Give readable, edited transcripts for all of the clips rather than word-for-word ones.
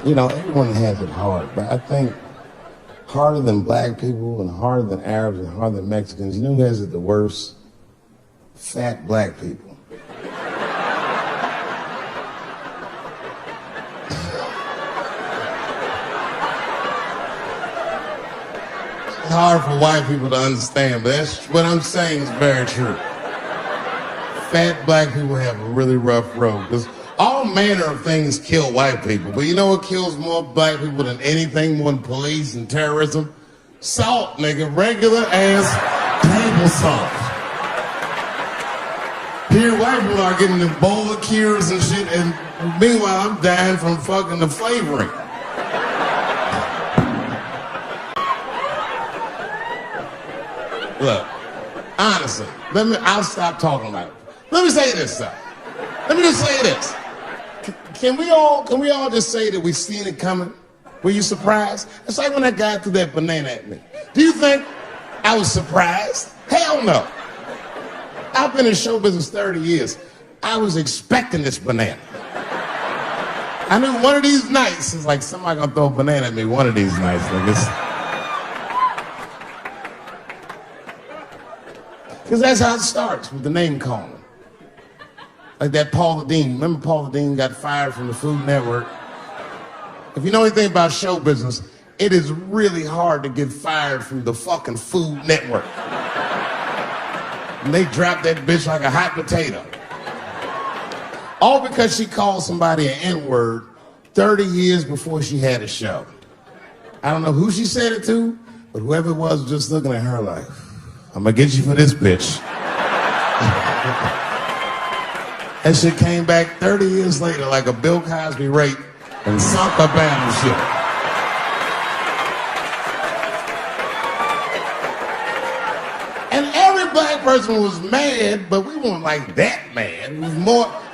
You know, everyone has it hard, but I think harder than black people and harder than Arabs and harder than Mexicans, you know who has it the worst? Fat black people. It's hard for white people to understand, but that's what I'm saying is very true. Fat black people have a really rough road, because all manner of things kill white people, but you know what kills more black people than anything, more than police and terrorism? Salt, nigga. Regular ass table salt. Here, white people are getting Ebola cures and shit, and meanwhile, I'm dying from fucking the flavoring. Look, honestly, I'll stop talking about it. Let me say this, though. Let me just say this. Can we all just say that we seen it coming? Were you surprised? It's like when that guy threw that banana at me. Do you think I was surprised? Hell no. I've been in show business 30 years. I was expecting this banana. I knew one of these nights, it's like somebody gonna throw a banana at me one of these nights, niggas. Because that's how it starts, with the name calling. Like that Paula Deen. Remember Paula Deen got fired from the Food Network? If you know anything about show business, it is really hard to get fired from the fucking Food Network. And they dropped that bitch like a hot potato. All because she called somebody an N-word 30 years before she had a show. I don't know who she said it to, but whoever it was just looking at her like, I'm gonna get you for this bitch. That shit came back 30 years later like a Bill Cosby rape and sunk her battleship. And every black person was mad, but we weren't like that mad. It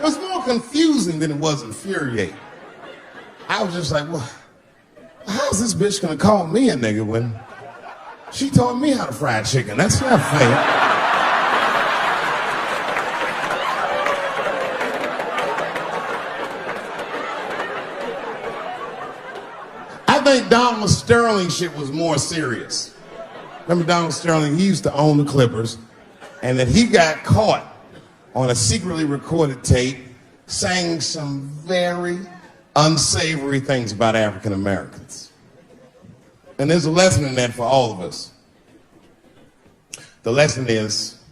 was more confusing than it was infuriating. I was just like, well, how's this bitch gonna call me a nigga when she taught me how to fry chicken? That's not fair. I think Donald Sterling shit was more serious. Remember Donald Sterling? He used to own the Clippers, and then he got caught on a secretly recorded tape saying some very unsavory things about African Americans. And there's a lesson in that for all of us. The lesson is,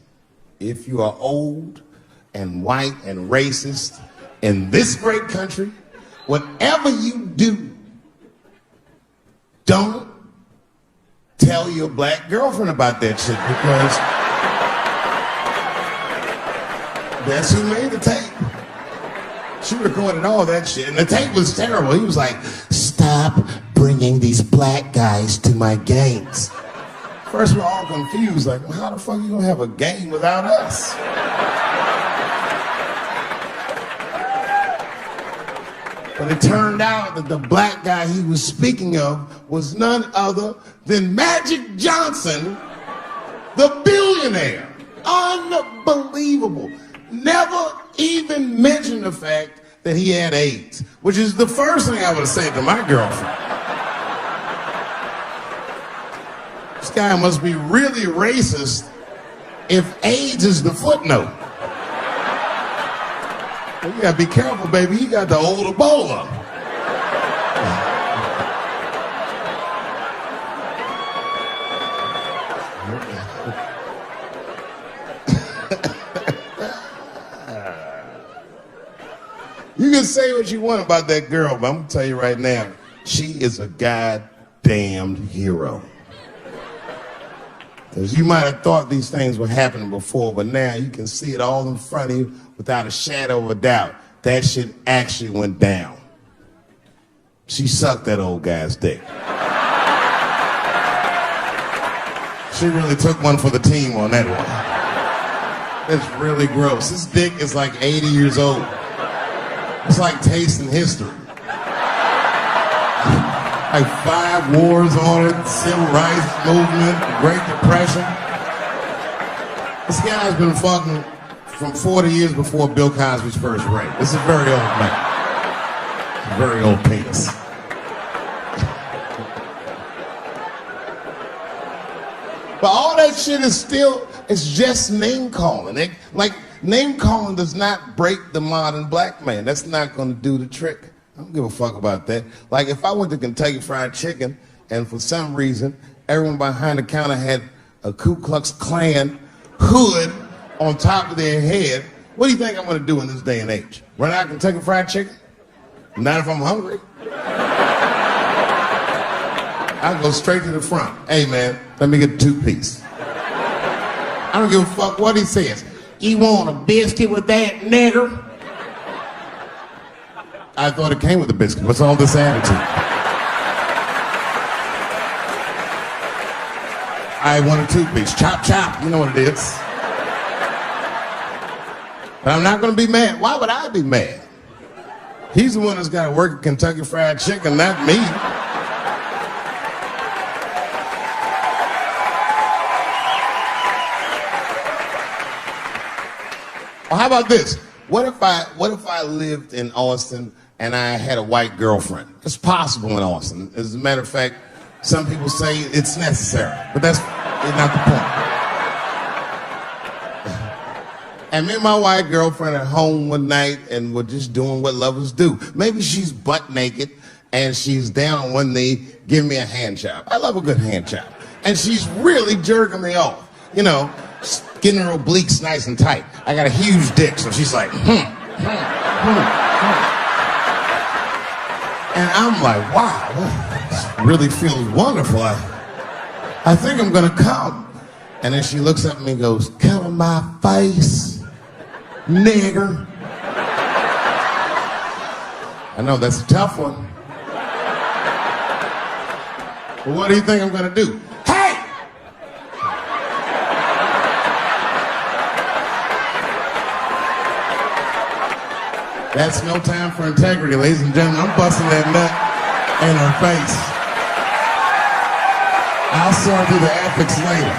if you are old and white and racist in this great country, whatever you do, don't tell your black girlfriend about that shit, because that's who made the tape. She recorded all that shit, and the tape was terrible. He was like, stop bringing these black guys to my games. First, we're all confused, like, well, how the fuck are you gonna have a game without us? But it turned out that the black guy he was speaking of was none other than Magic Johnson, the billionaire. Unbelievable. Never even mentioned the fact that he had AIDS, which is the first thing I would say to my girlfriend. This guy must be really racist if AIDS is the footnote. You gotta be careful, baby. He got the old Ebola. You can say what you want about that girl, but I'm gonna tell you right now, she is a goddamned hero. Because you might have thought these things were happening before, but now you can see it all in front of you without a shadow of a doubt. That shit actually went down. She sucked that old guy's dick. She really took one for the team on that one. That's really gross. This dick is like 80 years old. It's like tasting history. Like 5 wars on it, civil rights movement, Great Depression. This guy's been fucking from 40 years before Bill Cosby's first rape. This is a very old man. A very old penis. But all that shit is still, it's just name calling. Like, name calling does not break the modern black man. That's not gonna do the trick. I don't give a fuck about that. Like, if I went to Kentucky Fried Chicken and for some reason everyone behind the counter had a Ku Klux Klan hood on top of their head, what do you think I'm gonna do in this day and age? Run out Kentucky Fried Chicken? Not if I'm hungry. I'll go straight to the front. Hey man, let me get a 2-piece. I don't give a fuck what he says. You want a biscuit with that, nigger? I thought it came with a biscuit. What's all this attitude? I want a 2-piece. Chop, chop. You know what it is. But I'm not going to be mad. Why would I be mad? He's the one that's got to work at Kentucky Fried Chicken, not me. Well, how about this? What if I lived in Austin and I had a white girlfriend? It's possible in Austin. As a matter of fact, some people say it's necessary, but that's not the point. And me and my white girlfriend at home one night and we're just doing what lovers do. Maybe she's butt naked and she's down on one knee giving me a hand job. I love a good hand job. And she's really jerking me off. You know, getting her obliques nice and tight. I got a huge dick, so she's like, And I'm like, wow, this really feels wonderful. I think I'm gonna come. And then she looks at me and goes, come in my face, nigger. I know that's a tough one. But what do you think I'm gonna do? Hey! That's no time for integrity, ladies and gentlemen. I'm busting that nut in her face. I'll sort through the ethics later.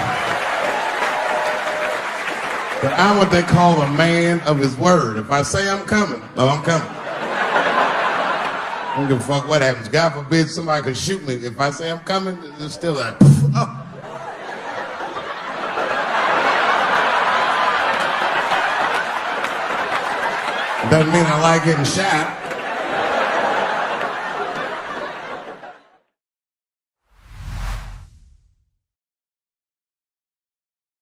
But I'm what they call a man of his word. If I say I'm coming, oh, I'm coming. I don't give a fuck what happens. God forbid somebody could shoot me. If I say I'm coming, it's still like, oh. Doesn't mean I like getting shot.